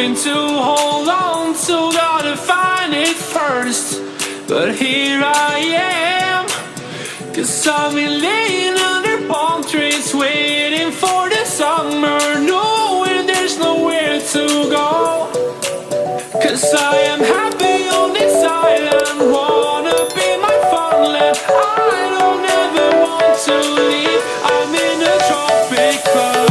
something to hold on to, gotta find it first. But here I am, 'cause I've been laying under palm trees, waiting for the summer, knowing there's nowhere to go. 'Cause I am happy on this island, wanna be my funland. I don't ever want to leave, I'm in a tropic club.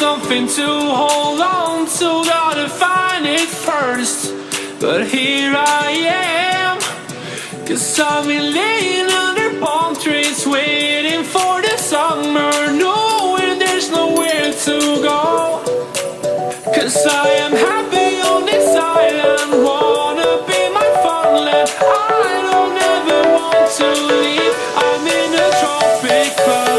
Something to hold on to, gotta find it first. But here I am, 'cause I've been laying under palm trees, waiting for the summer, knowing there's nowhere to go. 'Cause I am happy on this island, wanna be my funland. I don't ever want to leave, I'm in a tropic club.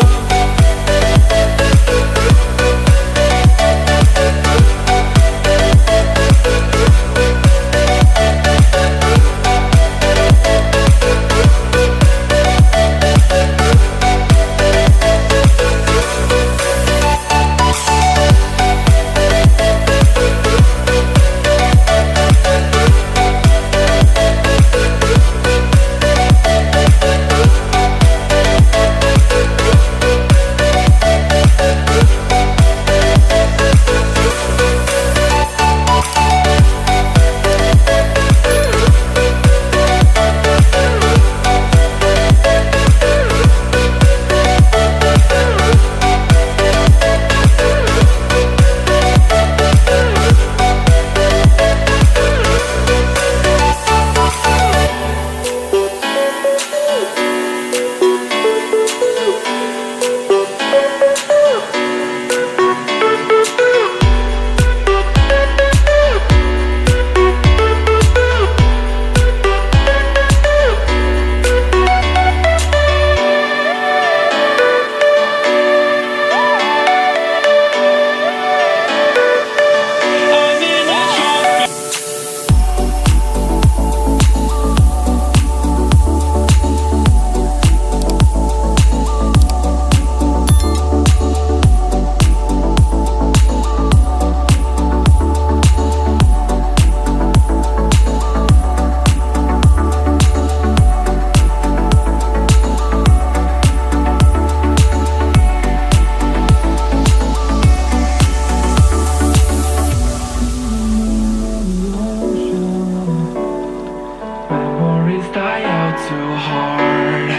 Memories die out too hard.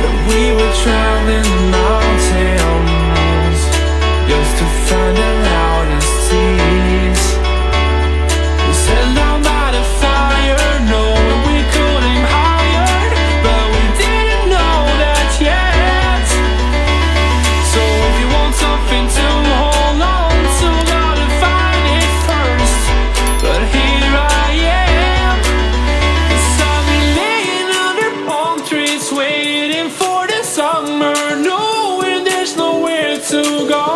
But we were traveling mountains just to find the loudest seas. We set down by the fire, knowing we could aim higher, but we didn't know that yet. So if you want something to hold on to, gotta find it first. But here I am, 'cause I've been laying under palm trees, waiting for the summer, knowing there's nowhere to go.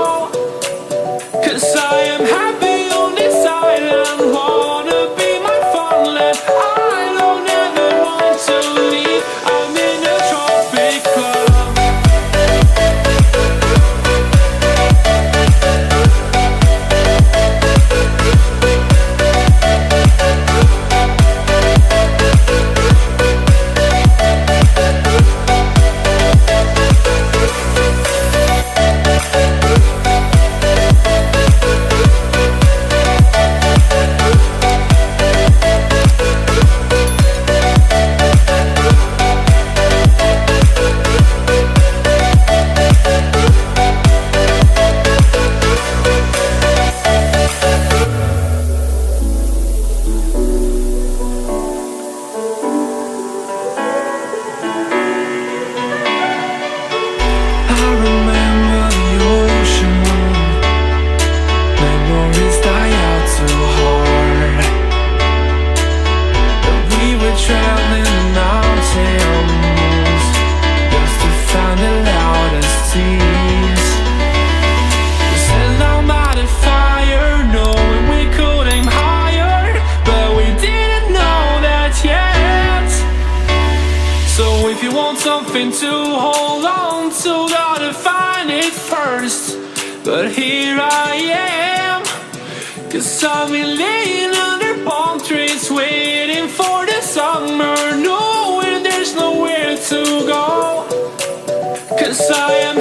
'Cause I am happy on this island, wanna be my farmland. I don't ever want to leave, I'm in a tropic club. I remember the ocean, memories die out too hard. But we were traveling mountains just to find the loudest seas. We sat down by the fire, knowing we could aim higher, but we didn't know that yet. So if you want something to hold on to, gotta find it first. But here I am, 'cause I've been laying under palm trees, waiting for the summer, knowing there's nowhere to go. 'Cause I am